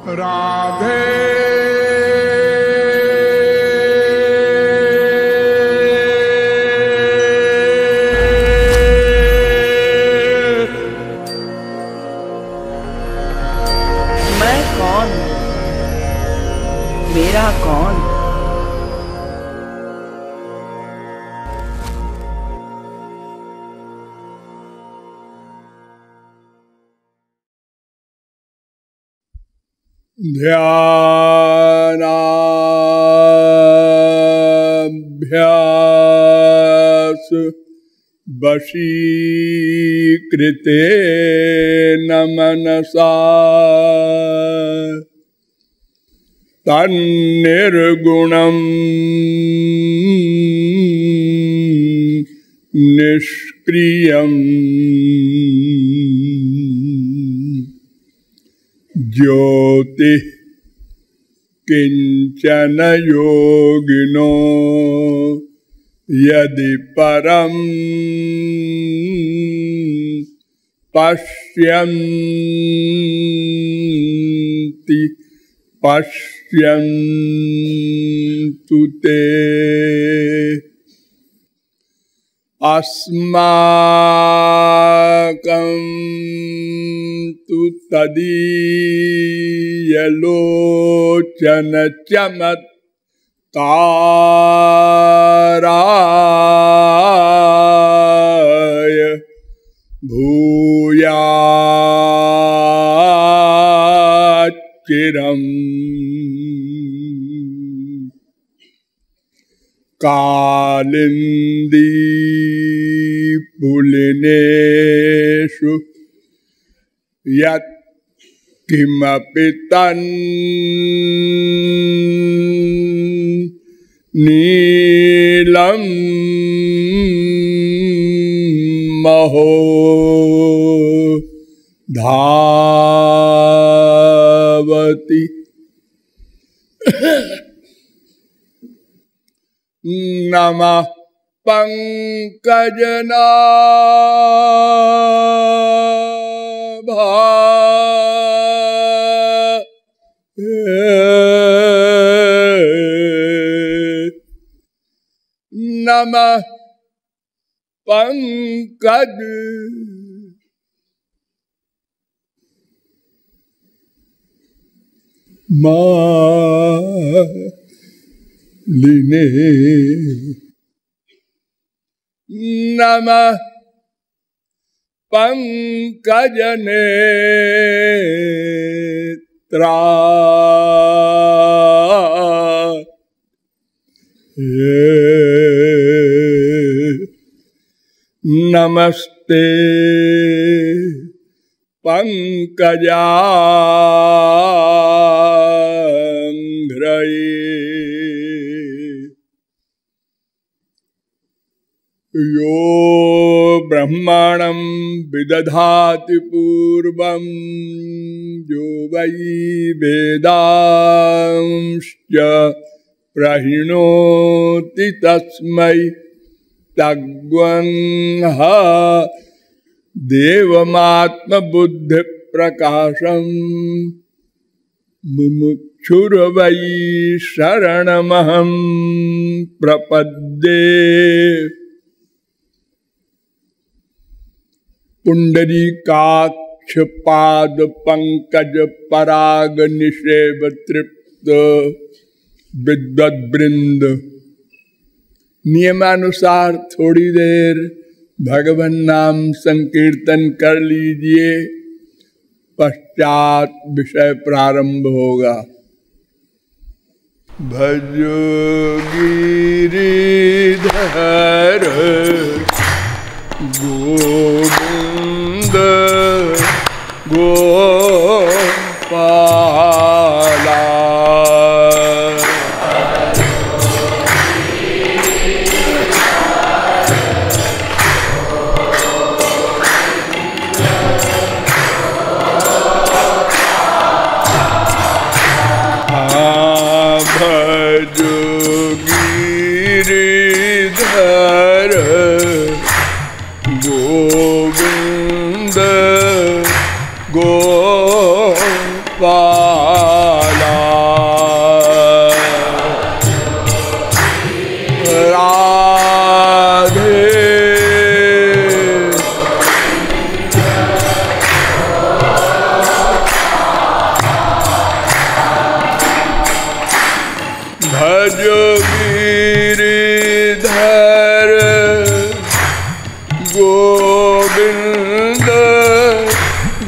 राधे मैं कौन, मेरा कौन। ध्यानाभ्यास वशीकृतेन मनसा तन्निर्गुणं निष्क्रियम् ज्योति किंचन योगिनो यदि परम पश्यन्ति पश्यन्तु ते अस्माकं तु तदीयलोचन चमत्काराय भूयाच्चिरम् कालिंदी पुलिनेषु यत् किमपि नीलं महो धावति नमः पंकजनाभाय नमः पंकज मालिने नमः पंकजनेत्राय नमस्ते पंकजांघ्रये यो ब्रह्मणं विदधाति पूर्वं यो वै वेदांश्च प्रहिणोति तस्मै तद्वंह देवमात्मबुद्धिप्रकाशं मुमुक्षुर्वै शरणमहं प्रपद्ये। पुंडरीकाक्ष पाद पंकज पराग निषेव तृप्त विद्वद्वृंद नियमानुसार थोड़ी देर भगवान नाम संकीर्तन कर लीजिए, पश्चात विषय प्रारंभ होगा। भजो गिरिधर गोविंद गोपाला भजो गिरिधर गोविंद गो गोविंद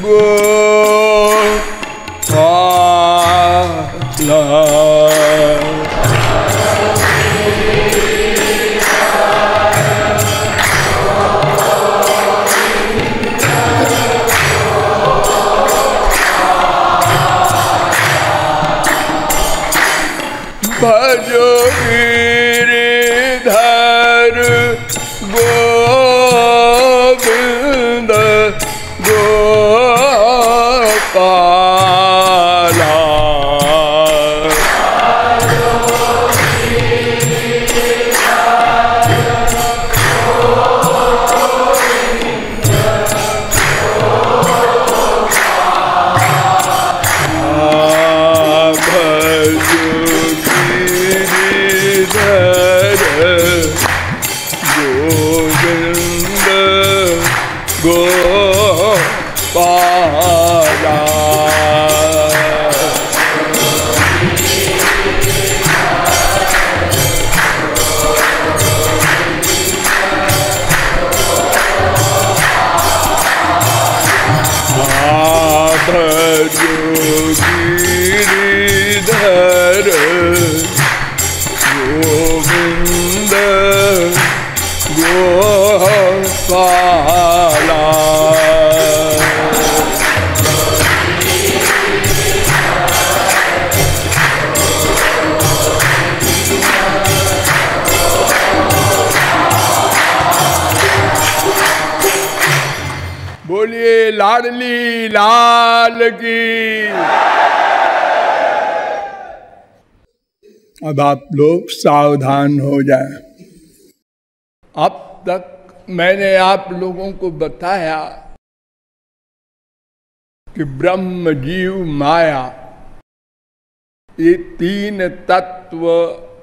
गोपाला। भजो गिरिधर गोविंद गोपाला। गिरिधर गोविंद गोपाला। बोलिए लाडली लाल की। अब आप लोग सावधान हो जाएं। अब तक मैंने आप लोगों को बताया कि ब्रह्म जीव माया ये तीन तत्व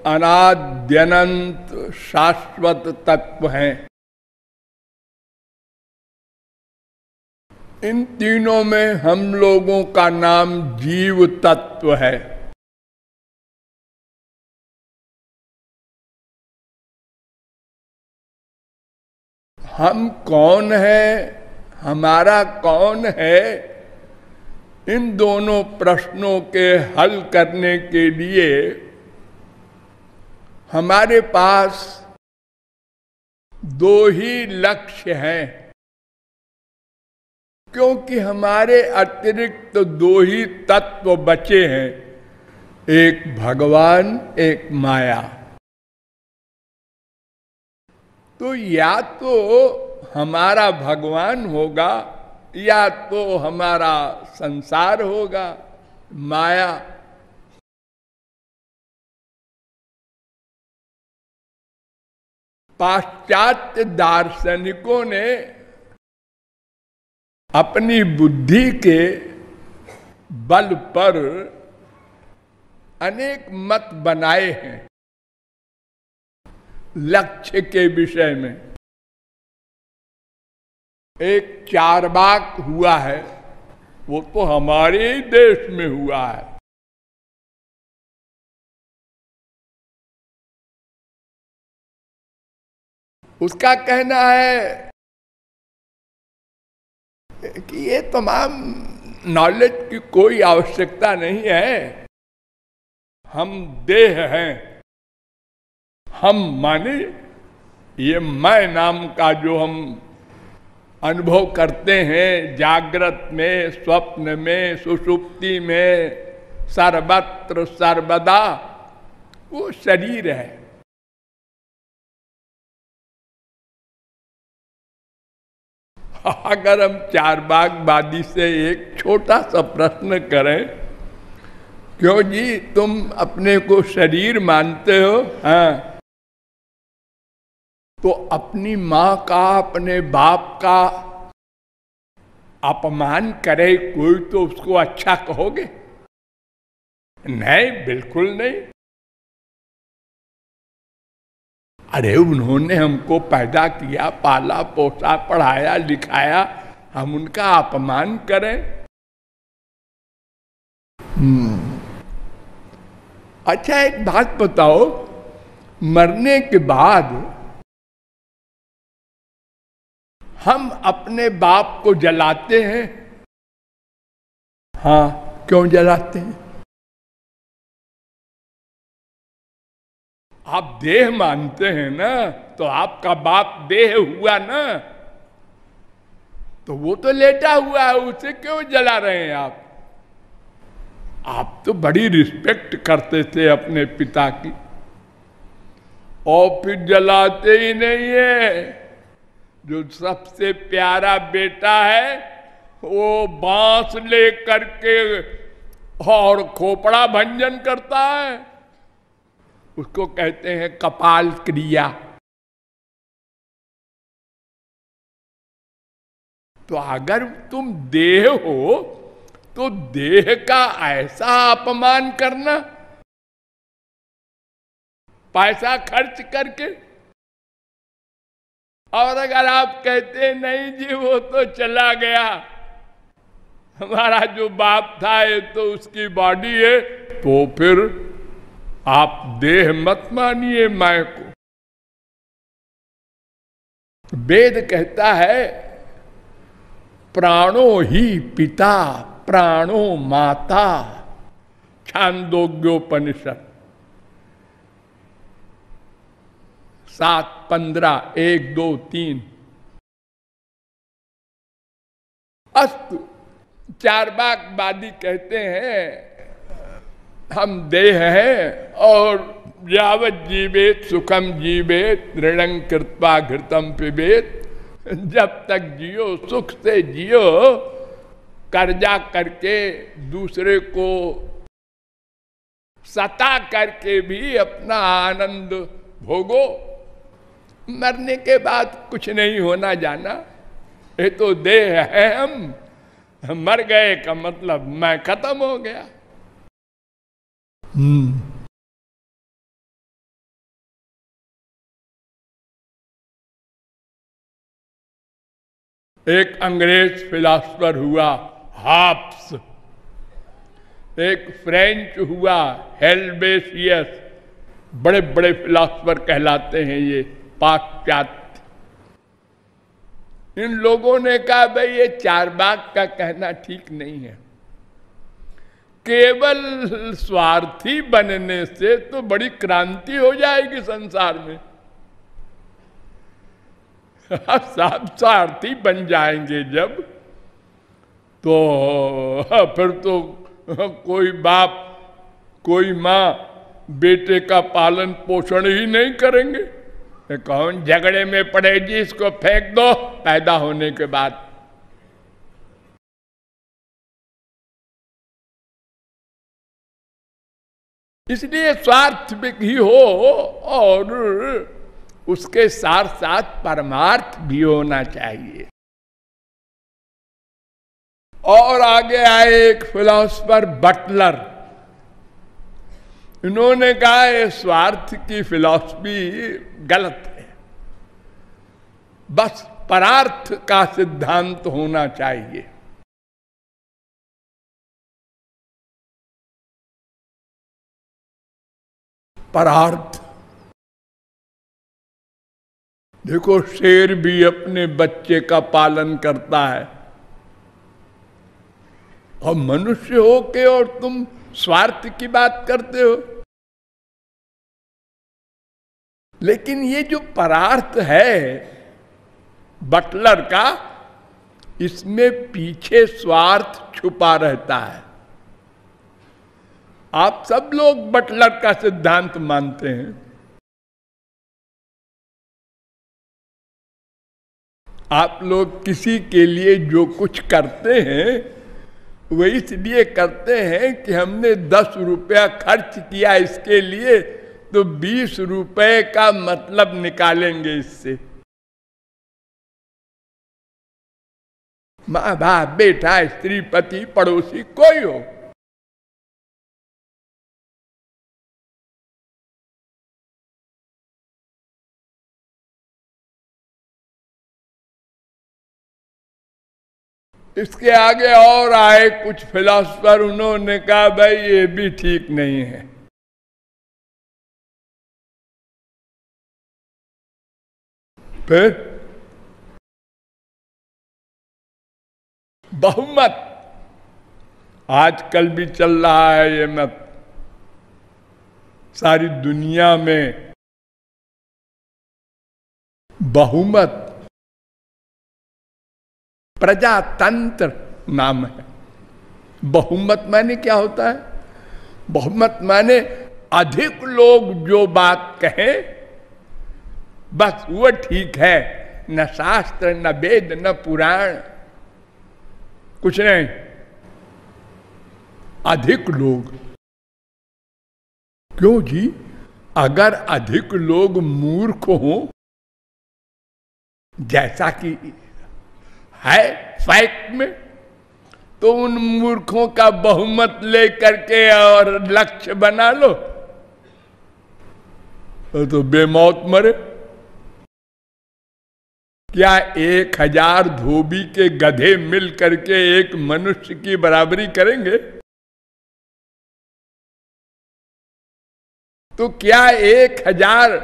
अनाद्यनंत शाश्वत तत्व हैं। इन तीनों में हम लोगों का नाम जीव तत्व है। हम कौन है, हमारा कौन है, इन दोनों प्रश्नों के हल करने के लिए हमारे पास दो ही लक्ष्य हैं, क्योंकि हमारे अतिरिक्त दो ही तत्व बचे हैं, एक भगवान एक माया। तो या तो हमारा भगवान होगा या तो हमारा संसार होगा, माया। पाश्चात्य दार्शनिकों ने अपनी बुद्धि के बल पर अनेक मत बनाए हैं लक्ष्य के विषय में। एक चारवाक हुआ है, वो तो हमारे ही देश में हुआ है। उसका कहना है कि ये तमाम नॉलेज की कोई आवश्यकता नहीं है, हम देह हैं। हम माने ये मैं नाम का जो हम अनुभव करते हैं जागृत में, स्वप्न में, सुषुप्ति में, सर्वत्र सर्वदा, वो शरीर है। अगर हम चारवाकवादी से एक छोटा सा प्रश्न करें, क्यों जी तुम अपने को शरीर मानते हो? हाँ, तो अपनी माँ का, अपने बाप का अपमान करे कोई तो उसको अच्छा कहोगे? नहीं, बिल्कुल नहीं। अरे उन्होंने हमको पैदा किया, पाला पोसा, पढ़ाया लिखाया, हम उनका अपमान करें? अच्छा एक बात बताओ, मरने के बाद हम अपने बाप को जलाते हैं। हाँ, क्यों जलाते हैं? आप देह मानते हैं ना, तो आपका बाप देह हुआ ना, तो वो तो लेटा हुआ है, उसे क्यों जला रहे हैं आप? आप तो बड़ी रिस्पेक्ट करते थे अपने पिता की, और फिर जलाते ही नहीं है। जो सबसे प्यारा बेटा है वो बांस ले करके और खोपड़ा भंजन करता है, उसको कहते हैं कपाल क्रिया। तो अगर तुम देह हो तो देह का ऐसा अपमान करना, पैसा खर्च करके। और अगर आप कहते नहीं जी वो तो चला गया, हमारा जो बाप था ये तो उसकी बॉडी है, तो फिर आप देह मत मानिए मैं को। वेद कहता है प्राणो ही पिता प्राणो माता, छांदोग्योपनिषद 7:15 1, 2, 3। अस्तु, चार्वाकवादी कहते हैं हम देह हैं और यावत जीवेत सुखम जीवेत दृढ़ं कृत्वा घृतम पिबेत, जब तक जियो सुख से जियो, कर्जा करके दूसरे को सता करके भी अपना आनंद भोगो। मरने के बाद कुछ नहीं होना जाना, ये तो देह है, हम मर गए का मतलब मैं खत्म हो गया। एक अंग्रेज फिलासफर हुआ हाब्स, एक फ्रेंच हुआ हेल्वेशियस, बड़े बड़े फिलासफर कहलाते हैं ये पाश्चात्य। इन लोगों ने कहा भाई ये चार्वाक का कहना ठीक नहीं है, केवल स्वार्थी बनने से तो बड़ी क्रांति हो जाएगी संसार में। सब स्वार्थी बन जाएंगे जब, तो फिर तो कोई बाप कोई माँ बेटे का पालन पोषण ही नहीं करेंगे। कौन झगड़े में पड़े जी, इसको फेंक दो पैदा होने के बाद। इसलिए स्वार्थ भी हो और उसके साथ साथ परमार्थ भी होना चाहिए। और आगे आए एक फिलोसफर बटलर, इन्होंने कहा ये स्वार्थ की फिलॉसफी गलत है, बस परार्थ का सिद्धांत होना चाहिए। परार्थ, देखो शेर भी अपने बच्चे का पालन करता है, और मनुष्य हो के और तुम स्वार्थ की बात करते हो। लेकिन ये जो परार्थ है बटलर का, इसमें पीछे स्वार्थ छुपा रहता है। आप सब लोग बटलर का सिद्धांत मानते हैं, आप लोग किसी के लिए जो कुछ करते हैं वो इसलिए करते हैं कि हमने 10 रुपया खर्च किया इसके लिए, तो 20 रुपए का मतलब निकालेंगे इससे। माँ बाप बेटा स्त्री पति पड़ोसी कोई हो, इसके आगे और आए कुछ फिलोसफर, उन्होंने कहा भाई ये भी ठीक नहीं है। फिर बहुमत आजकल भी चल रहा है ये मत सारी दुनिया में। बहुमत प्रजातंत्र नाम है। बहुमत माने क्या होता है? बहुमत माने अधिक लोग जो बात कहें बस वो ठीक है, न शास्त्र न वेद न पुराण कुछ नहीं। अधिक लोग क्यों जी? अगर अधिक लोग मूर्ख हों, जैसा कि है फैक्ट में, तो उन मूर्खों का बहुमत लेकर के और लक्ष्य बना लो तो बेमौत मरे। क्या 1000 धोबी के गधे मिल करके एक मनुष्य की बराबरी करेंगे? तो क्या 1000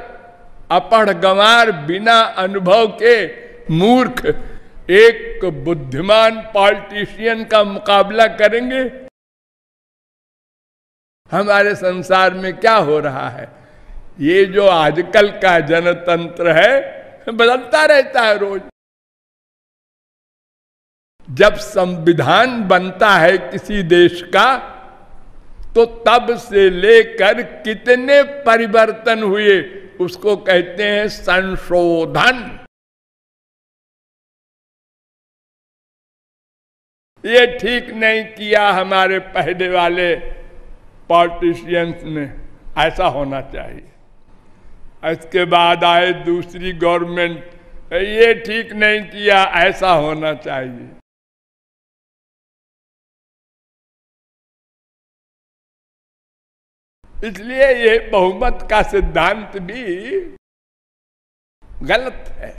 अपढ़ गंवार बिना अनुभव के मूर्ख एक बुद्धिमान पॉलिटिशियन का मुकाबला करेंगे? हमारे संसार में क्या हो रहा है? ये जो आजकल का जनतंत्र है बदलता रहता है रोज। जब संविधान बनता है किसी देश का तो तब से लेकर कितने परिवर्तन हुए उसको कहते हैं संशोधन। ये ठीक नहीं किया हमारे पहले वाले पॉलिटिशियंस ने, ऐसा होना चाहिए। इसके बाद आए दूसरी गवर्नमेंट, ये ठीक नहीं किया, ऐसा होना चाहिए। इसलिए ये बहुमत का सिद्धांत भी गलत है,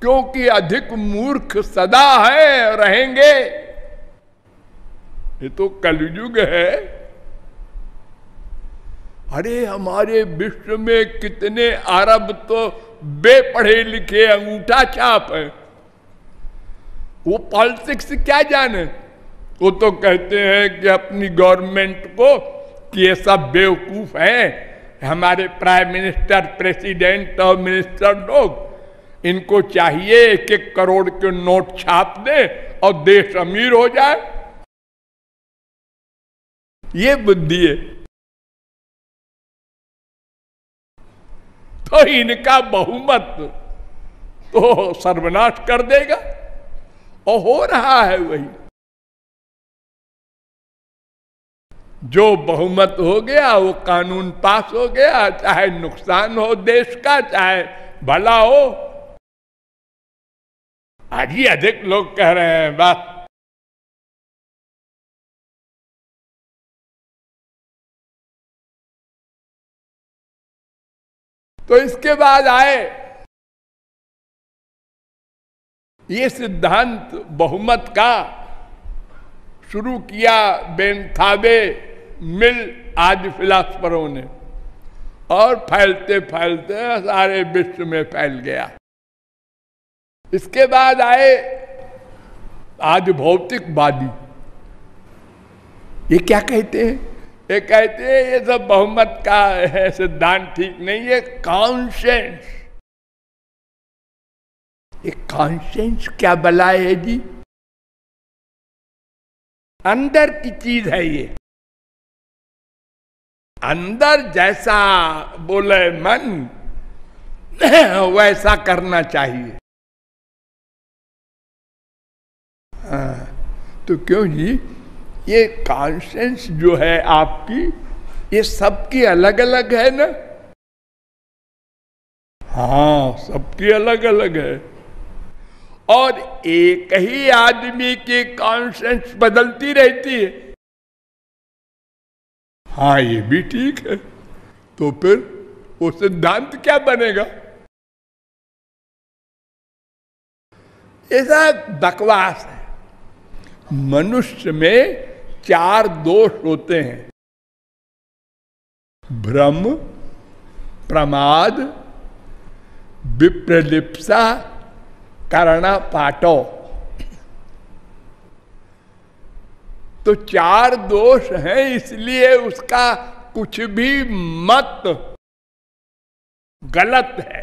क्योंकि अधिक मूर्ख सदा है, रहेंगे। ये तो कलयुग है। अरे हमारे विश्व में कितने अरब तो बेपढ़े लिखे अंगूठा छाप है, वो पॉलिटिक्स क्या जाने। वो तो कहते हैं कि अपनी गवर्नमेंट को कि ये सब बेवकूफ हैं, हमारे प्राइम मिनिस्टर, प्रेसिडेंट और मिनिस्टर लोग, इनको चाहिए 1-1 करोड़ के नोट छाप दे और देश अमीर हो जाए। ये बुद्धि है। तो इनका बहुमत तो सर्वनाश कर देगा, और हो रहा है वही। जो बहुमत हो गया वो कानून पास हो गया, चाहे नुकसान हो देश का चाहे भला हो। आज ही अधिक लोग कह रहे हैं बस तो इसके बाद आए ये सिद्धांत बहुमत का शुरू किया बेंथावे, मिल आदि फिलासफरों ने, और फैलते फैलते सारे विश्व में फैल गया। इसके बाद आए आदि भौतिकवादी। ये क्या कहते हैं? ये कहते हैं ये सब बहुमत का है सिद्धांत ठीक नहीं है, कॉन्सेंस। ये कॉन्सेंस क्या बलाए है जी? अंदर की चीज है ये। अंदर जैसा बोले मन वैसा करना चाहिए। तो क्यों जी? ये कॉन्सेंस जो है आपकी, ये सबकी अलग अलग है ना? हाँ, सबकी अलग अलग है। और एक ही आदमी की कॉन्सेंस बदलती रहती है। हाँ, ये भी ठीक है। तो फिर वो सिद्धांत क्या बनेगा? ऐसा बकवास है। मनुष्य में 4 दोष होते हैं: भ्रम, प्रमाद, विप्रलिप्सा, करणा पाटो। तो 4 दोष हैं, इसलिए उसका कुछ भी मत गलत है।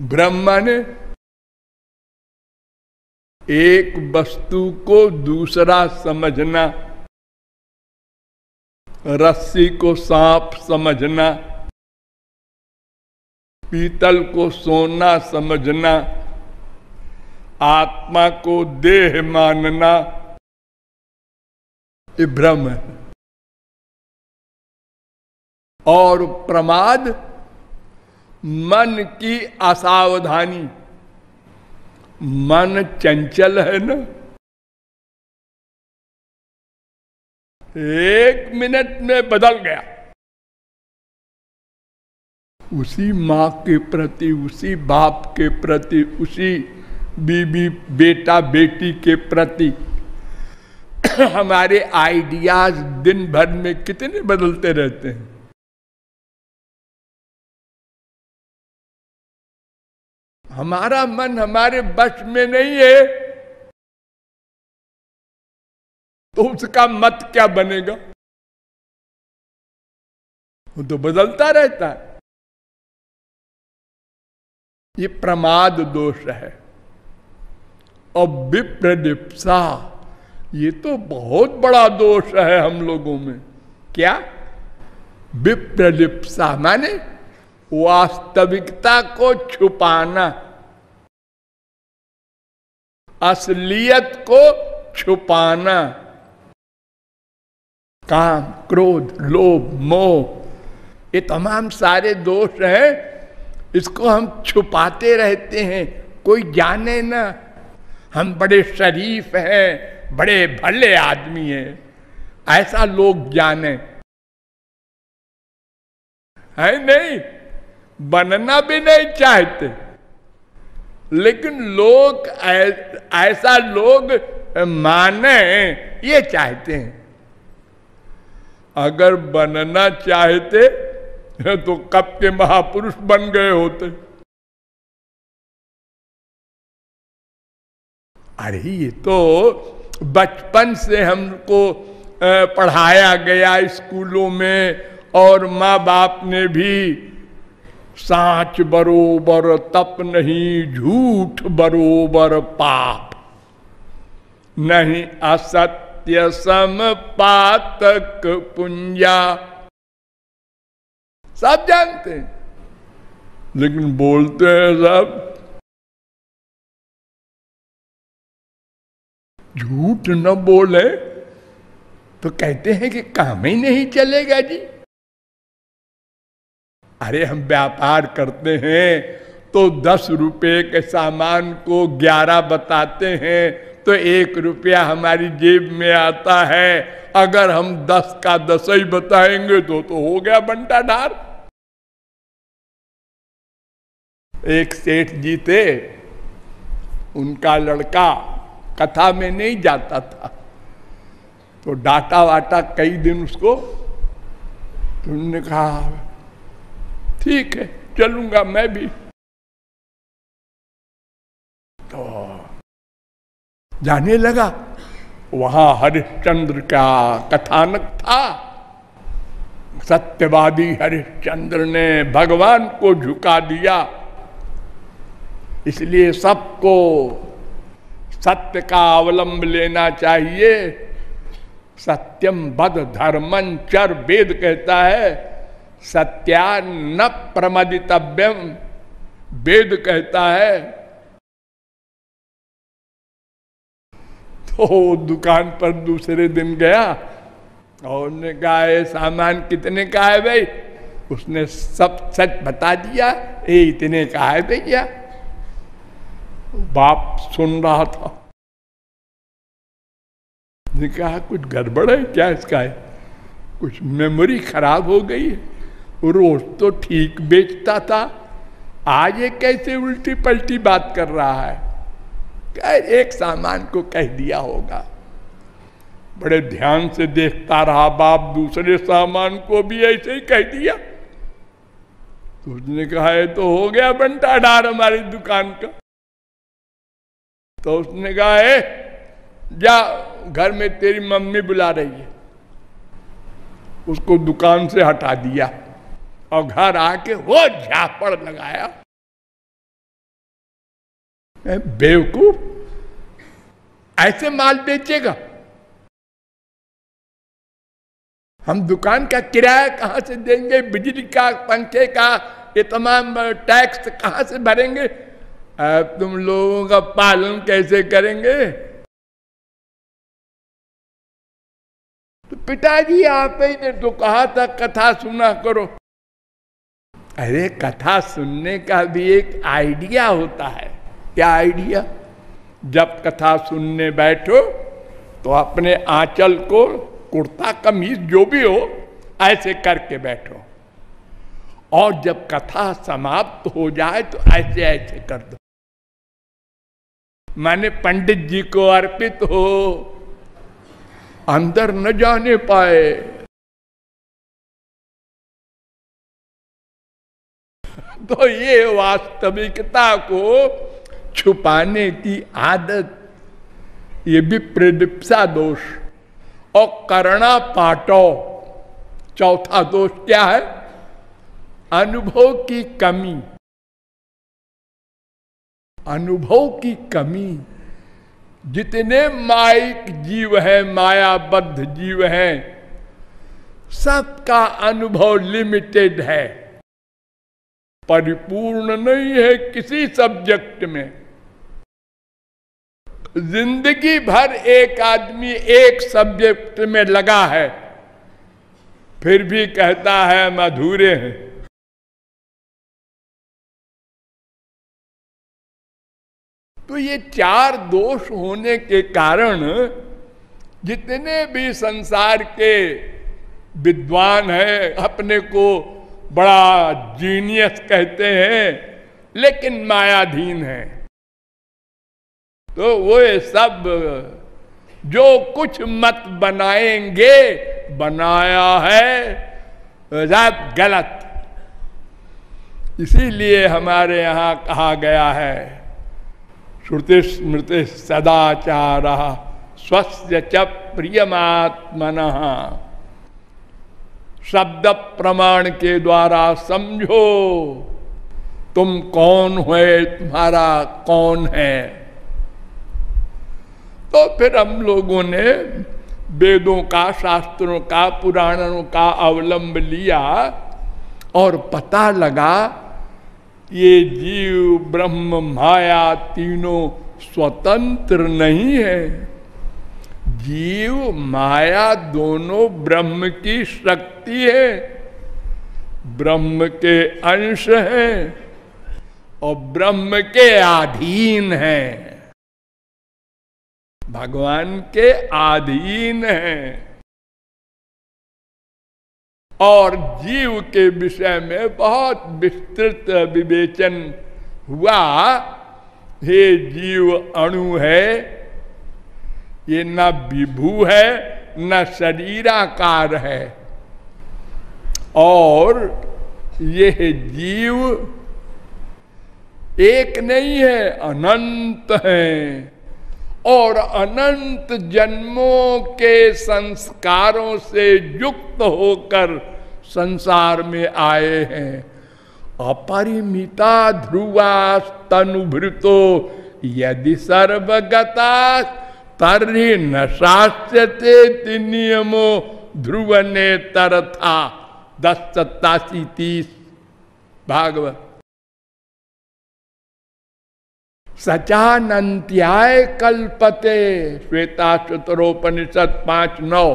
ब्रह्मा ने एक वस्तु को दूसरा समझना, रस्सी को सांप समझना, पीतल को सोना समझना, आत्मा को देह मानना, ये भ्रम है। और प्रमाद मन की असावधानी। मन चंचल है ना, 1 मिनट में बदल गया। उसी माँ के प्रति, उसी बाप के प्रति, उसी बीबी बेटा बेटी के प्रति हमारे आइडियाज दिन भर में कितने बदलते रहते हैं। हमारा मन हमारे वश में नहीं है, तो उसका मत क्या बनेगा? वो तो बदलता रहता है। ये प्रमाद दोष है। और विप्रलिप्सा, ये तो बहुत बड़ा दोष है हम लोगों में। क्या? विप्रलिप्सा माने वास्तविकता को छुपाना, असलियत को छुपाना। काम, क्रोध, लोभ, मोह, ये तमाम सारे दोष हैं। इसको हम छुपाते रहते हैं, कोई जाने ना। हम बड़े शरीफ हैं, बड़े भले आदमी हैं, ऐसा लोग जाने। है नहीं, बनना भी नहीं चाहते, लेकिन लोग ऐसा लोग माने ये चाहते हैं। अगर बनना चाहते तो कब के महापुरुष बन गए होते। अरे ये तो बचपन से हमको पढ़ाया गया स्कूलों में, और माँ बाप ने भी साच बरोबर तप नहीं, झूठ बरोबर पाप नहीं, असत्य सम पातक पुंजा। सब जानते हैं, लेकिन बोलते हैं सब। झूठ न बोले तो कहते हैं कि काम ही नहीं चलेगा जी। अरे हम व्यापार करते हैं तो 10 रुपए के सामान को 11 बताते हैं, तो 1 रुपया हमारी जेब में आता है। अगर हम 10 का 10 ही बताएंगे तो हो गया बंटाढार। एक सेठ जी थे, उनका लड़का कथा में नहीं जाता था, तो डांटा वाटा कई दिन उसको। तो उन्होंने कहा ठीक है चलूंगा मैं भी। तो जाने लगा, वहां हरिश्चंद्र का कथानक था। सत्यवादी हरिश्चंद्र ने भगवान को झुका दिया, इसलिए सबको सत्य का अवलंब लेना चाहिए। सत्यम बद धर्मं चर, वेद कहता है। सत्या न प्रमदितव्यम, वेद कहता है। तो दुकान पर दूसरे दिन गया और उसने कहा ये सामान कितने का है भाई? उसने सब सच बता दिया, ये इतने का है भैया। बाप सुन रहा था, ने कहा कुछ गड़बड़ है क्या इसका? है कुछ मेमोरी खराब हो गई है? रोज तो ठीक बेचता था, आज ये कैसे उल्टी पलटी बात कर रहा है? एक सामान को कह दिया होगा। बड़े ध्यान से देखता रहा बाप, दूसरे सामान को भी ऐसे ही कह दिया। तो उसने कहा ये तो हो गया बंटाढार हमारी दुकान का। तो उसने कहा है जा घर में तेरी मम्मी बुला रही है। उसको दुकान से हटा दिया और घर आके वो झापड़ लगाया। बेवकूफ, ऐसे माल बेचेगा? हम दुकान का किराया कहां से देंगे, बिजली का, पंखे का, ये तमाम टैक्स कहां से भरेंगे? अब तुम लोगों का पालन कैसे करेंगे? तो पिताजी आप ही ने तो कहा था कथा सुना करो। अरे कथा सुनने का भी एक आइडिया होता है। क्या आइडिया? जब कथा सुनने बैठो तो अपने आंचल को, कुर्ता कमीज जो भी हो, ऐसे करके बैठो और जब कथा समाप्त हो जाए तो ऐसे ऐसे कर दो, माने पंडित जी को अर्पित हो, अंदर न जाने पाए। तो ये वास्तविकता को छुपाने की आदत, ये भी प्रेदिप्सा दोष। और करना पाटो, चौथा दोष क्या है? अनुभव की कमी। अनुभव की कमी। जितने माइक जीव हैं, मायाबद्ध जीव हैं, सबका अनुभव लिमिटेड है, परिपूर्ण नहीं है किसी सब्जेक्ट में। जिंदगी भर एक आदमी एक सब्जेक्ट में लगा है, फिर भी कहता है हम अधूरे हैं। तो ये चार दोष होने के कारण जितने भी संसार के विद्वान हैं, अपने को बड़ा जीनियस कहते हैं, लेकिन मायाधीन हैं। तो वो सब जो कुछ मत बनाएंगे, बनाया है सब गलत। इसीलिए हमारे यहाँ कहा गया है, श्रुति स्मृति सदाचारः स्वस्य च प्रियमात्मनः। शब्द प्रमाण के द्वारा समझो तुम कौन हो, तुम्हारा कौन है। तो फिर हम लोगों ने वेदों का, शास्त्रों का, पुराणों का अवलंब लिया और पता लगा ये जीव ब्रह्म माया तीनों स्वतंत्र नहीं है। जीव माया दोनों ब्रह्म की शक्ति है, ब्रह्म के अंश हैं और ब्रह्म के अधीन हैं, भगवान के अधीन हैं। और जीव के विषय में बहुत विस्तृत विवेचन हुआ। हे जीव अणु है, ये न विभू है न शरीराकार है, और ये जीव एक नहीं है, अनंत है, और अनंत जन्मों के संस्कारों से युक्त होकर संसार में आए हैं। अपरिमिता ध्रुवा तनुभृतो यदि सर्वगता तर्हि न शास्यते नियमो ध्रुव ने तरथा। 10:87-30 भागवत। सचानंत्याय कल्पते, श्वेताश्वतरोपनिषद 5:9।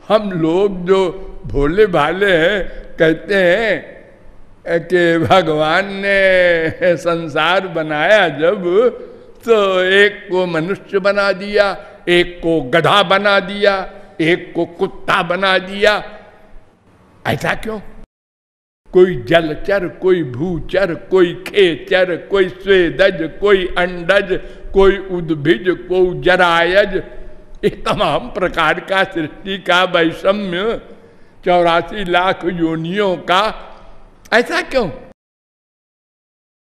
हम लोग जो भोले भाले हैं कहते हैं कि भगवान ने संसार बनाया जब, तो एक को मनुष्य बना दिया, एक को गधा बना दिया, एक को कुत्ता बना दिया। ऐसा क्यों? कोई जलचर, कोई भूचर, कोई खेचर, कोई स्वेदज, कोई अंडज, कोई उद्भिज, कोई जरायज, ये तमाम प्रकार का सृष्टि का वैषम्य 84 लाख योनियों का। ऐसा क्यों?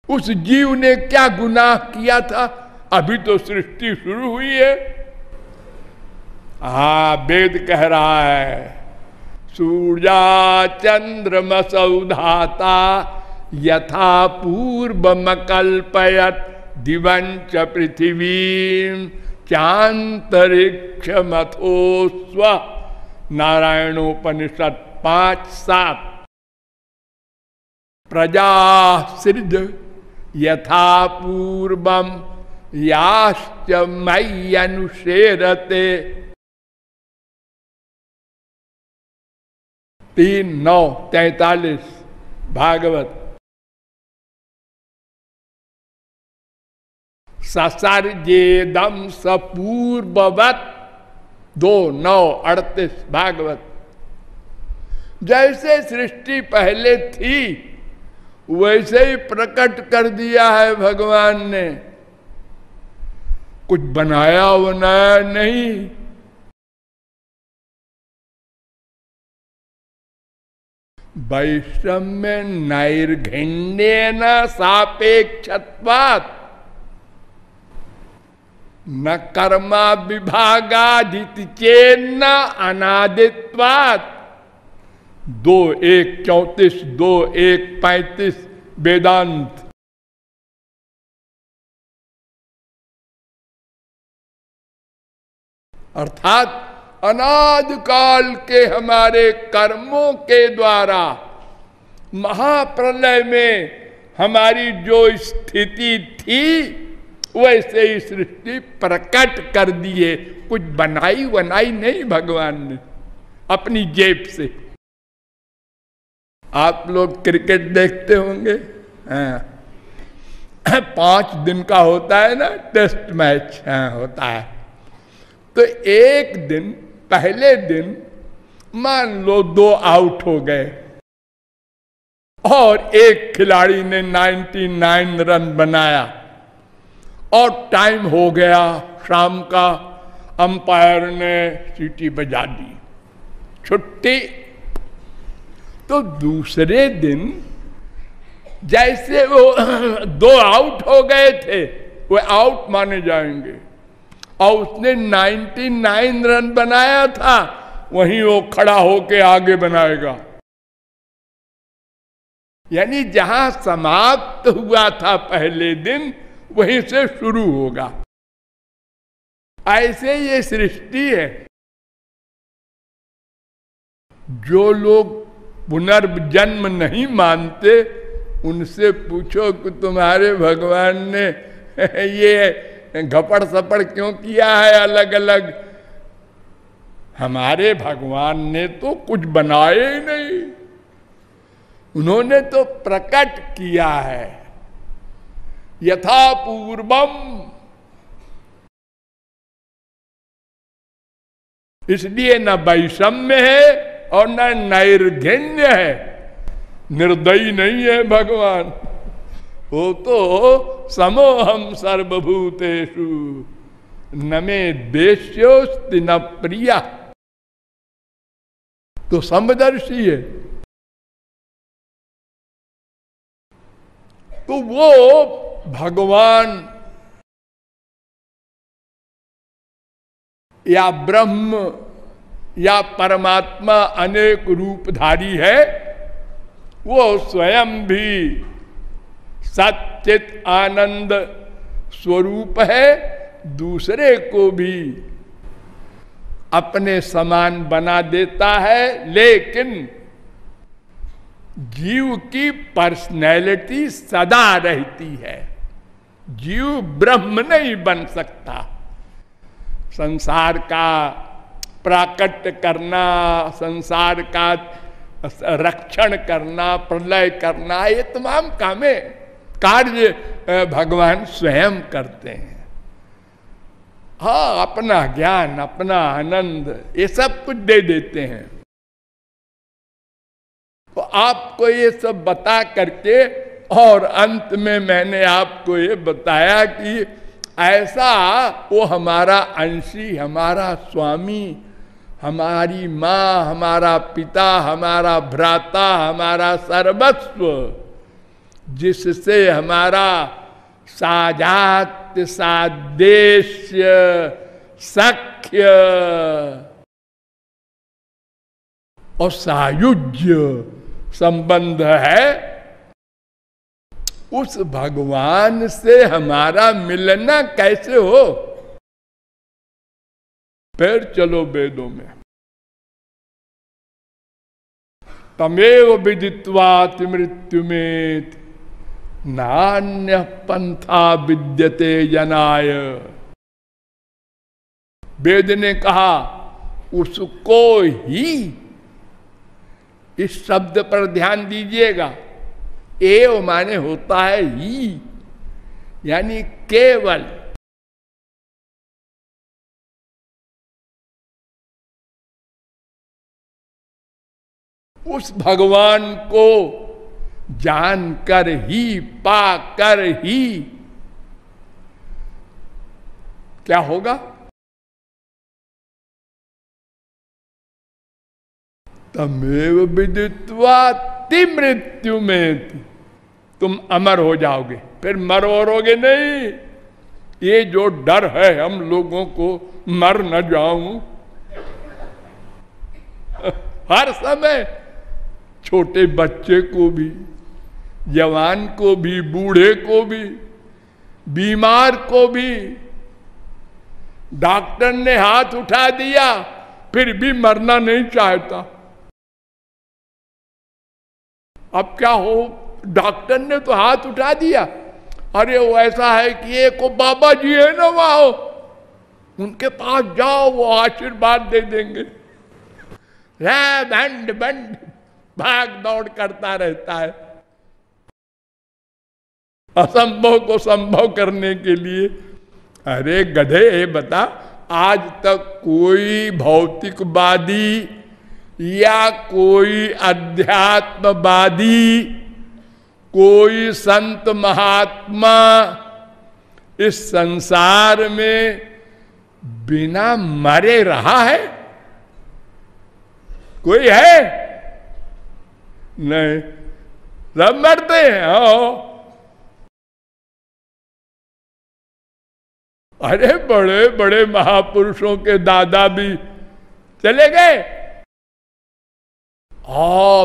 उस जीव ने क्या गुनाह किया था? अभी तो सृष्टि शुरू हुई है। वेद कह रहा है सूर्या चंद्रमसौ धाता यथा पूर्वमकल्पयत दिवंच पृथिवीं चांतरिक्षमथो स्व। नारायणोपनिषद 5:7। प्रजा सृज यथा पूर्वम याश्च मयि अनुशेरते। 3:9-43 भागवत। ससर्जेदम सपूर्ववत 2:9-38 भागवत। जैसे सृष्टि पहले थी वैसे ही प्रकट कर दिया है भगवान ने, कुछ बनाया बनाया नहीं। वैषम्य नैर्घण्येन सापेक्षत्वात् न कर्मा विभागादिति चेन्न अनादित्वात्। 2:1-34, 2:1-35 वेदांत। अर्थात अनादि काल के हमारे कर्मों के द्वारा महाप्रलय में हमारी जो स्थिति थी वैसे ही सृष्टि प्रकट कर दिए। कुछ बनाई बनाई नहीं भगवान ने अपनी जेब से। आप लोग क्रिकेट देखते होंगे, 5 दिन का होता है ना टेस्ट मैच, होता है। तो एक दिन, पहले दिन मान लो 2 आउट हो गए और एक खिलाड़ी ने 99 रन बनाया और टाइम हो गया शाम का, अंपायर ने सीटी बजा दी, छुट्टी। तो दूसरे दिन जैसे वो 2 आउट हो गए थे वो आउट माने जाएंगे, और उसने 99 रन बनाया था वहीं वो खड़ा होके आगे बनाएगा। यानी जहां समाप्त हुआ था पहले दिन वहीं से शुरू होगा। ऐसे ये सृष्टि है। जो लोग पुनर्जन्म नहीं मानते उनसे पूछो कि तुम्हारे भगवान ने ये घपड़ सपड़ क्यों किया है अलग अलग। हमारे भगवान ने तो कुछ बनाए ही नहीं, उन्होंने तो प्रकट किया है यथा पूर्वम। इसलिए न वैषम्य है और न नैर्घण्य है, निर्दयी नहीं है भगवान। वो तो समोहम सर्वभूतेषु न मे द्वेष्योस्ति न प्रिया, तो समदर्शी है। तो वो भगवान या ब्रह्म या परमात्मा अनेक रूपधारी है, वो स्वयं भी सच्चित आनंद स्वरूप है, दूसरे को भी अपने समान बना देता है। लेकिन जीव की पर्सनैलिटी सदा रहती है, जीव ब्रह्म नहीं बन सकता। संसार का प्राकट्य करना, संसार का रक्षण करना, प्रलय करना, ये तमाम कार्य भगवान स्वयं करते हैं। हाँ, अपना ज्ञान, अपना आनंद, ये सब कुछ दे देते हैं। तो आपको ये सब बता करके और अंत में मैंने आपको ये बताया कि ऐसा वो हमारा अंशी, हमारा स्वामी, हमारी माँ, हमारा पिता, हमारा भ्राता, हमारा सर्वस्व, जिससे हमारा साजात्य, सादेश्य, सख्य और सायुज्य संबंध है, उस भगवान से हमारा मिलना कैसे हो? फिर चलो वेदों में, तमेव विदित्वाति मृत्युमेति नान्य पंथा विद्यते जनाय। वेद ने कहा उसको ही, इस शब्द पर ध्यान दीजिएगा, एव माने होता है ही, यानी केवल। उस भगवान को जानकर ही, पाकर ही क्या होगा? तमेव विदित्वा ति मृत्यु में, तुम अमर हो जाओगे, फिर मरोगे नहीं। ये जो डर है हम लोगों को, मर न जाऊं, हर समय, छोटे बच्चे को भी, जवान को भी, बूढ़े को भी, बीमार को भी, डॉक्टर ने हाथ उठा दिया फिर भी मरना नहीं चाहता। अब क्या हो, डॉक्टर ने तो हाथ उठा दिया, अरे वो ऐसा है कि एक बाबा जी है ना वहां, उनके पास जाओ, वो आशीर्वाद दे देंगे। बंड बंड भाग दौड़ करता रहता है असंभव को संभव करने के लिए। अरे गधे, बता, आज तक कोई भौतिकवादी या कोई अध्यात्मवादी, कोई संत महात्मा इस संसार में बिना मरे रहा है? कोई है? नहीं, सब मरते हैं। अरे बड़े बड़े महापुरुषों के दादा भी चले गए।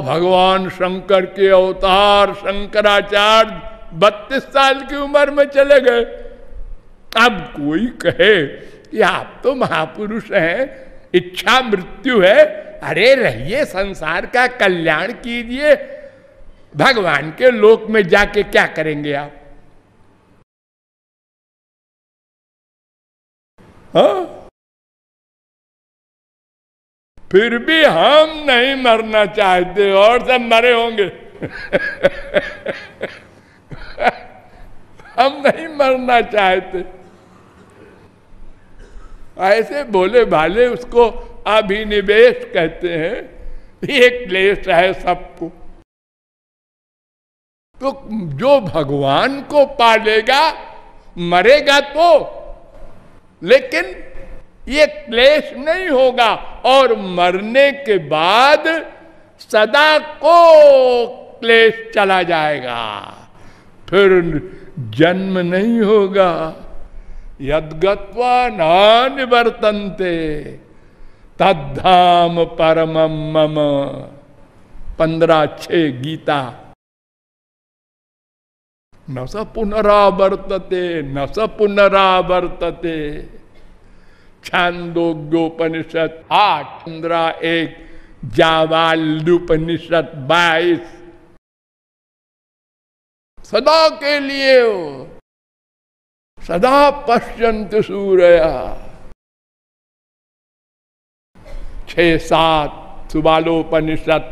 भगवान शंकर के अवतार शंकराचार्य 32 साल की उम्र में चले गए। अब कोई कहे कि आप तो महापुरुष हैं, इच्छा मृत्यु है, अरे रहिए, संसार का कल्याण कीजिए, भगवान के लोक में जाके क्या करेंगे आप? हाँ, फिर भी हम नहीं मरना चाहते और सब मरे होंगे। हम नहीं मरना चाहते। ऐसे भोले भाले उसको अभिनिवेश कहते हैं। ये क्लेश है सबको। तो जो भगवान को पालेगा मरेगा तो, लेकिन ये क्लेश नहीं होगा, और मरने के बाद सदा को क्लेश चला जाएगा, फिर जन्म नहीं होगा। यद्गत्वा न निवर्तन्ते तद्धाम परमं मम, 15:6 गीता। न स पुनरावर्तते, न स पुनरावर्तते। छांदोग्योपनिषद 8:15-1, जावाल्युपनिषद 22। सदा के लिए हो, सदा पश्यन्ति सूरया। 6-7 सुबालोपनिषद,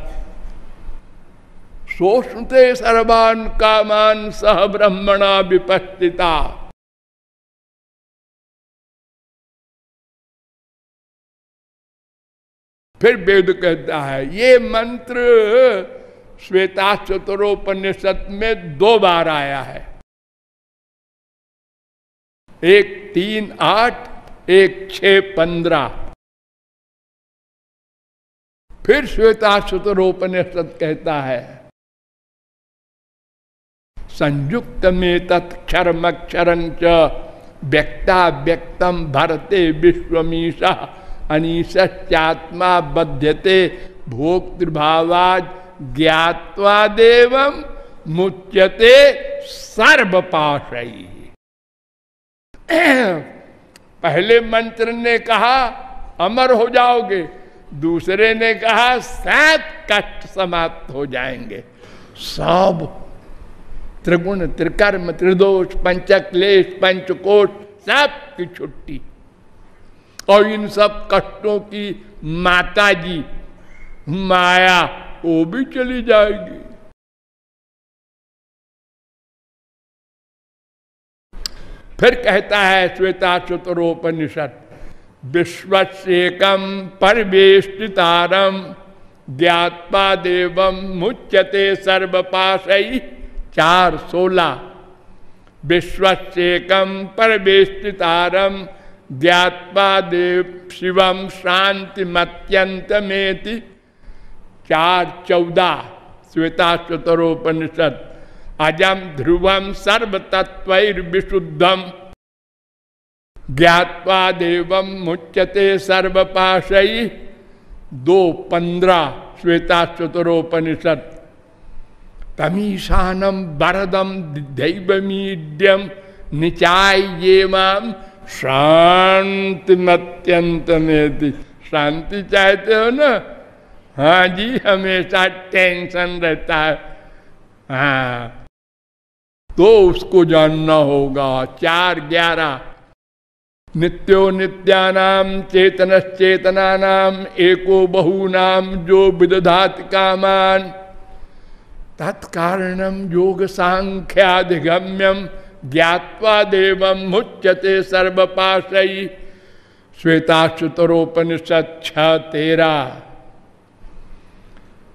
सोष्णुते सर्वान् कामान् सह ब्रह्मणा विपश्चिता। फिर वेद कहता है, ये मंत्र श्वेताश्वतरोपनिषद में 2 बार आया है, एक 3:8, एक 6:15। फिर श्वेताश्वतरोपनिषद कहता है संयुक्त में तत्क्षरमक्षरं च व्यक्ता व्यक्तम भरते विश्वमीशा अनीशात्मा बध्यते भोक्तृभावाद ज्ञात्वा देवम मुच्यते सर्वपाशई। पहले मंत्र ने कहा अमर हो जाओगे, दूसरे ने कहा 7 कष्ट समाप्त हो जाएंगे। सब त्रिगुण त्रिकर्म त्रिदोष पंचक्लेश पंचकोश सब की छुट्टी, और इन सब कष्टों की माता जी माया वो भी चली जाएगी। फिर कहता है श्वेताश्वतरोपनिषद विश्वस्येकं परिवेष्टितारं ज्ञात्वा देवं मुच्यते सर्वपाशै। 4:16 विश्वस्येकं परिवेष्टितारं ज्ञात्वा देव शिवम शांतिमत्यंतमेति। 4:14 श्वेताश्वतरोपनिषद अजम ध्रुवम सर्वतत्वैर्विशुद्धम ज्ञात्वा देवम मुच्यते सर्वपाशै। 2:15 श्वेताश्वतरोपनिषद तमीशानम वरदम दैवमीड्यम निचायेमाम शांतिमत्यंतमेति। शांति चाहते हो ना? हाँ जी, हमेशा टेंशन रहता है, हाँ तो उसको जानना होगा। 4:11 नित्यो नित्यानाम चेतनश्चेतनानाम एको बहूनाम जो विदधाति कामान तत्कारणम योग सांख्याधिगम्यम ज्ञात्वा देवम मुच्यते सर्वपाशै। श्वेताश्वतरोपनिषद 6:13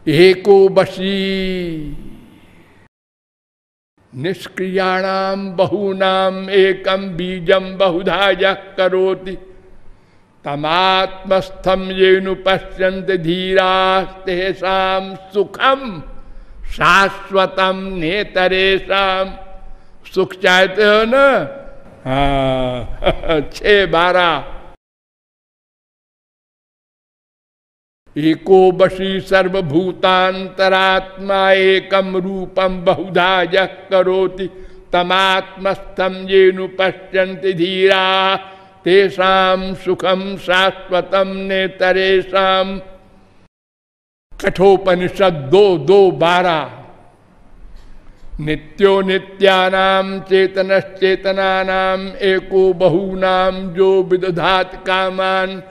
एको वशी निष्क्रियाणाम बहूनाम एकम बीजम बहुधा यः करोति तमात्मस्थम येनु पश्यन्ति धीराः तेषां सुखम शाश्वतम नेतरेषाम। सुख चाहते हो ना? हाँ 6:12 एको वशी सर्वभूतांतरात्मा एकम रूपम बहुधा यः करोति तमात्मस्थम येनु पश्यन्ति धीरा तेषां सुखम शाश्वतम नेतरेषाम। कठोपनिषद 2:12 नित्यो नित्यानां चेतनश्चेतनानां एको बहूनां जो विदधाति कामान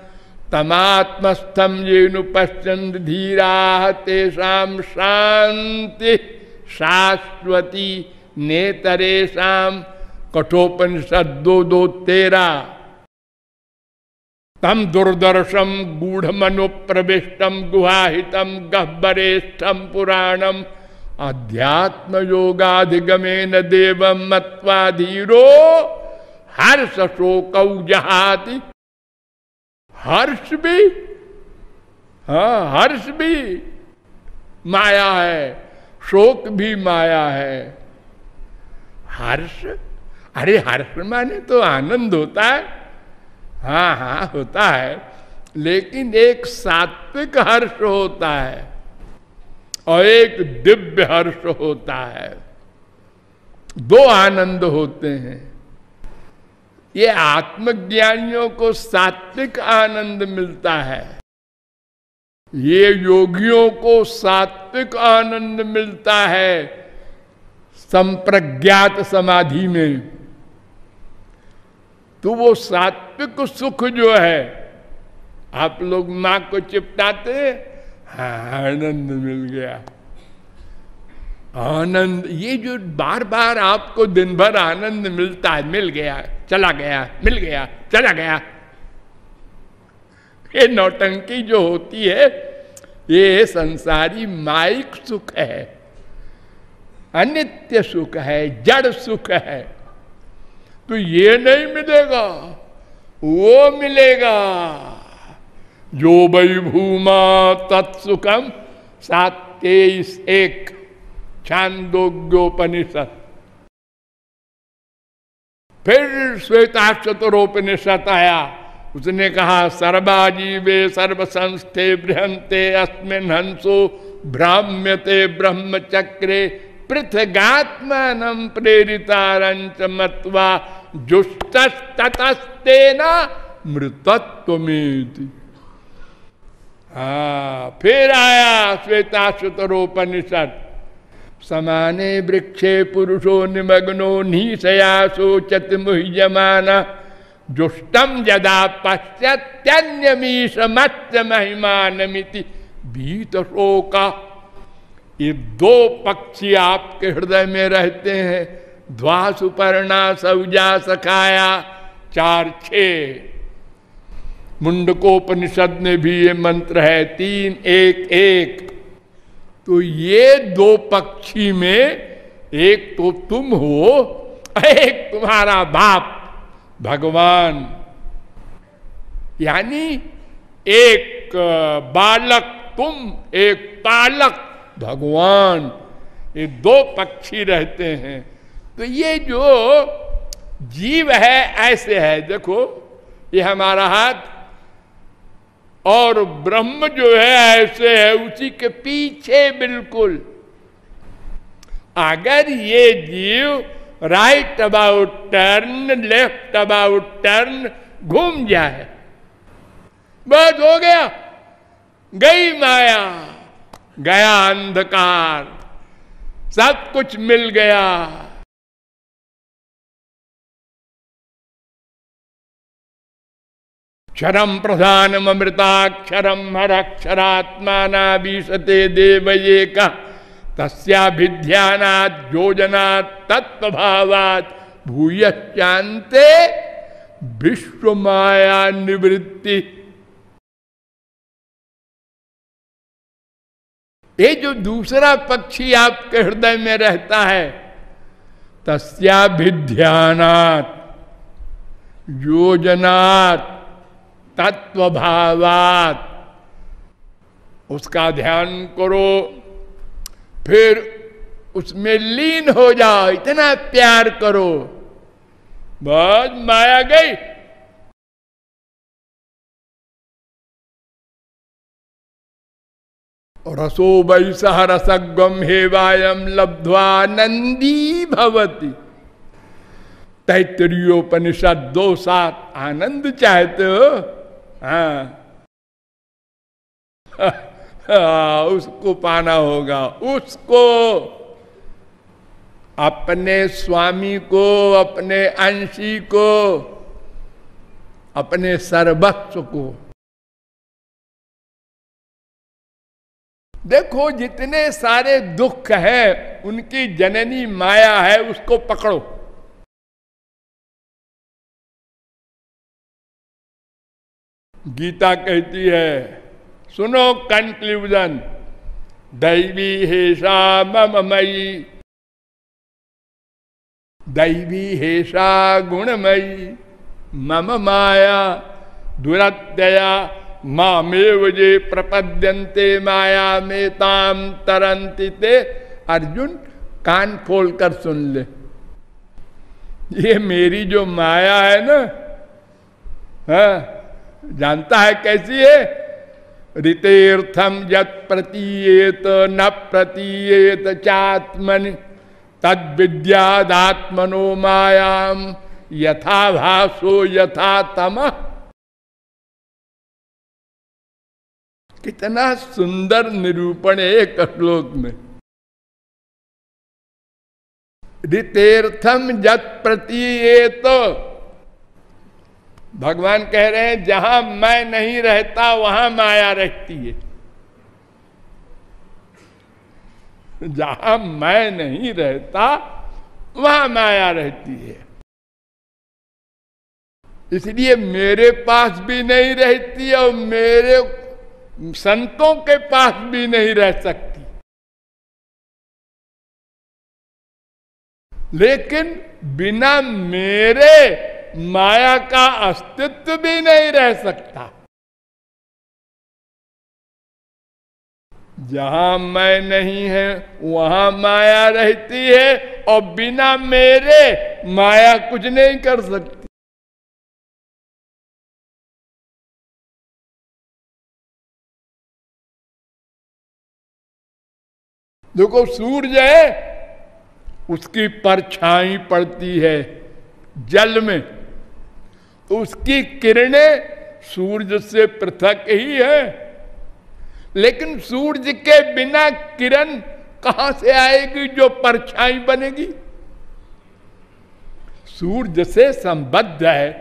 तमात्मस्थम येनु पश्यन्ति धीराः तेषां शांति शाश्वती नेतरेषां। कठोपनिषद 2:13 तम दुर्दर्शम गूढ़मनुप्रविष्टम गुहाहितम गह्वरेष्ठम पुराणम अध्यात्म योगाधिगमेन देवम मत्वा धीरो हर्ष शोकौ जहाति। हर्ष भी, हाँ हर्ष भी माया है, शोक भी माया है। हर्ष, अरे हर्ष माने तो आनंद होता है, हाँ हाँ होता है, लेकिन एक सात्विक हर्ष होता है और एक दिव्य हर्ष होता है। 2 आनंद होते हैं। ये आत्मज्ञानियों को सात्विक आनंद मिलता है, ये योगियों को सात्विक आनंद मिलता है संप्रज्ञात समाधि में। तो वो सात्विक सुख जो है, आप लोग माँ को चिपटाते, हाँ आनंद मिल गया, आनंद। ये जो बार बार आपको दिन भर आनंद मिलता है, मिल गया चला गया, मिल गया चला गया, ये नौटंकी जो होती है, ये संसारी माइक सुख है, अनित्य सुख है, जड़ सुख है। तो ये नहीं मिलेगा, वो मिलेगा। जो वै भूमा तत्सुखम 7:23 छांदोग्योपनिषद। फिर श्वेताक्षतरोपनिषद आया, उसने कहा सर्वा जीवे सर्व संस्थे बृहंते अस्मिन् हंसो भ्राम्यते ब्रह्मचक्रे पृथगात्मानं प्रेरितारंच मत्वा जुष्टस्ततस्तेन मृतत्वमेति। फिर आया श्वेताक्षतरोपनिषद, समाने वृक्षे पुरुषो निमग्नो निशया शोचति मुह्यमान जुष्टम यदा पश्यत्यन्यमीशमस्य महिमानमिति भीत शोका। ये 2 पक्षी आपके हृदय में रहते हैं, ध्वा सुपर्णा सौजा सखाया 4:6। मुंडकोपनिषद में भी ये मंत्र है 3:1:1। तो ये 2 पक्षी में एक तो तुम हो, एक तुम्हारा बाप भगवान, यानी एक बालक तुम, एक पालक भगवान, ये 2 पक्षी रहते हैं। तो ये जो जीव है ऐसे है, देखो ये हमारा हाथ, और ब्रह्म जो है ऐसे है, उसी के पीछे बिल्कुल। अगर ये जीव right about turn, left about turn घूम जाए, बस हो गया, गई माया, गया अंधकार, सब कुछ मिल गया। क्षरम प्रधानम अमृताक्षरम हरक्षरात्मानाभीषते देव एक तस्याभिध्यानात् योजनात् तत्वभावात् भूयश्चान्ते विश्व माया निवृत्ति। ये जो दूसरा पक्षी आपके हृदय में रहता है, तस्याभिध्यानात् योजनात् तत्वभावात्, उसका ध्यान करो, फिर उसमें लीन हो जाओ, इतना प्यार करो, बस माया गई। रसो वैसह रसगम हेवायम लब्ध्वा नंदी भवति। तैत्तरीयोपनिषद 2:7। आनंद चाहते हो? उसको पाना होगा, उसको, अपने स्वामी को, अपने अंशी को, अपने सर्वस्व को। देखो जितने सारे दुख हैं उनकी जननी माया है, उसको पकड़ो। गीता कहती है, सुनो कंक्लूजन, दैवी हेषा मम मयि, दैवी हेषा गुणमयी, मम माया दुरत्यया मामेव जे प्रपद्यन्ते माया में ताम तरन्ति ते। अर्जुन कान खोल कर सुन ले, ये मेरी जो माया है ना, जानता है कैसी है? ऋतेर्थम यत् प्रतीयेत न प्रतीयेत चात्मनि तद विद्यादात्मनो मायाम यथा भासो यथा तमः। कितना सुंदर निरूपण है एक श्लोक में। ऋतेर्थम यत् प्रतीयेत, भगवान कह रहे हैं जहां मैं नहीं रहता वहां माया रहती है। जहां मैं नहीं रहता वहां माया रहती है, इसलिए मेरे पास भी नहीं रहती और मेरे संतों के पास भी नहीं रह सकती। लेकिन बिना मेरे माया का अस्तित्व भी नहीं रह सकता। जहां मैं नहीं है वहां माया रहती है, और बिना मेरे माया कुछ नहीं कर सकती। देखो सूर्य है, उसकी परछाई पड़ती है जल में, तो उसकी किरणें सूर्य से पृथक ही है। लेकिन सूर्य के बिना किरण कहां से आएगी जो परछाई बनेगी? सूर्य से संबद्ध है।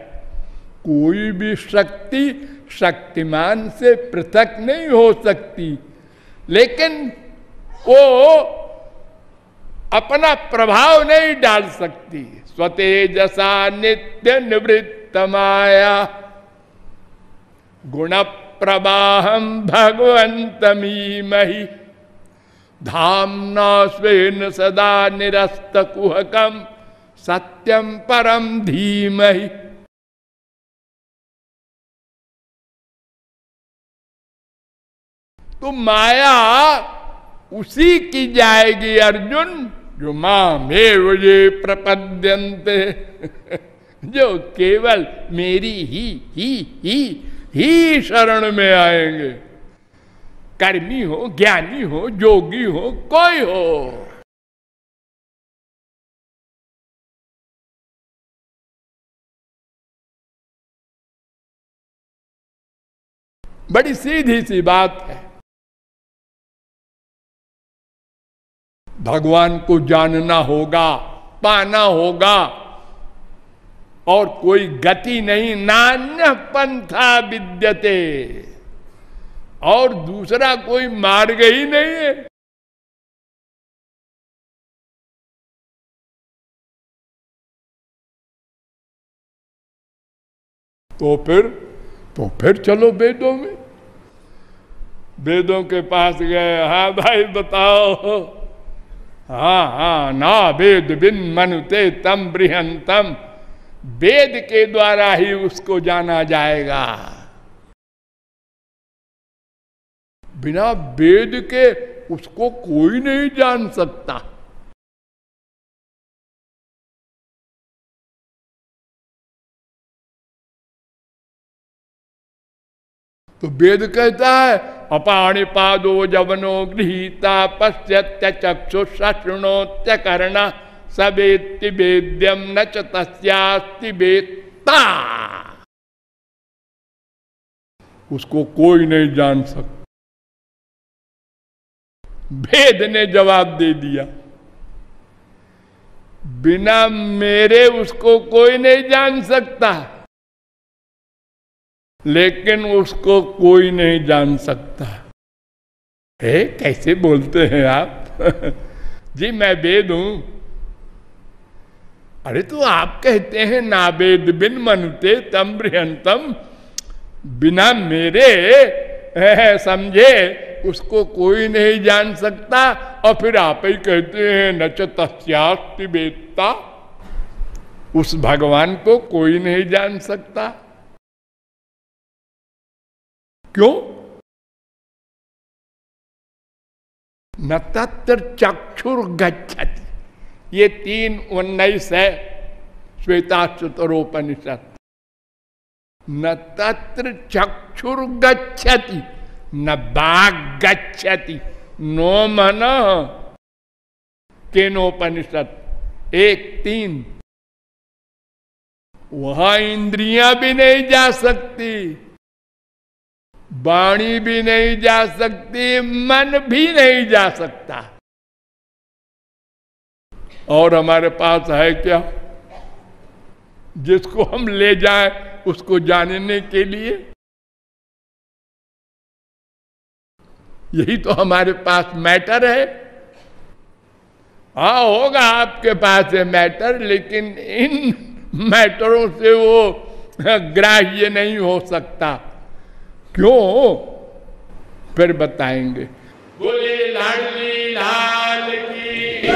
कोई भी शक्ति शक्तिमान से पृथक नहीं हो सकती, लेकिन वो अपना प्रभाव नहीं डाल सकती। स्वतेजसा नित्य निवृत्त माया गुण प्रवाहम भगवंतमीमहि धाम्ना स्वेन सदा निरस्त कुहकम सत्यम परम धीमहि। तो माया उसी की जाएगी अर्जुन जो मामेव ये प्रपद्यन्ते, जो केवल मेरी ही शरण में आएंगे। कर्मी हो, ज्ञानी हो, जोगी हो, कोई हो। बड़ी सीधी सी बात है। भगवान को जानना होगा, पाना होगा, और कोई गति नहीं। नान्य पंथा विद्यते, और दूसरा कोई मार्ग ही नहीं है। तो फिर चलो वेदों में। वेदों के पास गए, हाँ भाई बताओ। हाँ, ना वेद बिन मनुते तम बृहंतम, वेद के द्वारा ही उसको जाना जाएगा। बिना वेद के उसको कोई नहीं जान सकता। तो वेद कहता है अपाणिपादो जवनो गृहीता पश्यत्य चक्षुषा शृणोत्य कर्णा सवेत्ति वेद्यम न च तस्यास्ति वेत्ता। उसको कोई नहीं जान सकता। वेद ने जवाब दे दिया, बिना मेरे उसको कोई नहीं जान सकता। लेकिन उसको कोई नहीं जान सकता है। कैसे बोलते हैं आप? जी मैं वेद हूं। अरे तो आप कहते हैं ना वेद बिन मनुते तम बृहंतम, बिना मेरे समझे उसको कोई नहीं जान सकता। और फिर आप ही कहते हैं न च तस्यास्ति वेत्ता, उस भगवान को कोई नहीं जान सकता। क्यों? न तत्र चक्षुर गच्छति, ये 3:19 है श्वेताश्वतरोपनिषद। न तत्र चक्षुर गच्छति न बाग गच्छति, नो मन केनोपनिषद 1:3। वहां इंद्रियां भी नहीं जा सकती, वाणी भी नहीं जा सकती, मन भी नहीं जा सकता। और हमारे पास है क्या जिसको हम ले जाएं उसको जानने के लिए? यही तो हमारे पास मैटर है। हाँ होगा आपके पास है मैटर, लेकिन इन मैटरों से वो ग्राह्य नहीं हो सकता। क्यों? फिर बताएंगे। बोले लाडली लाल की।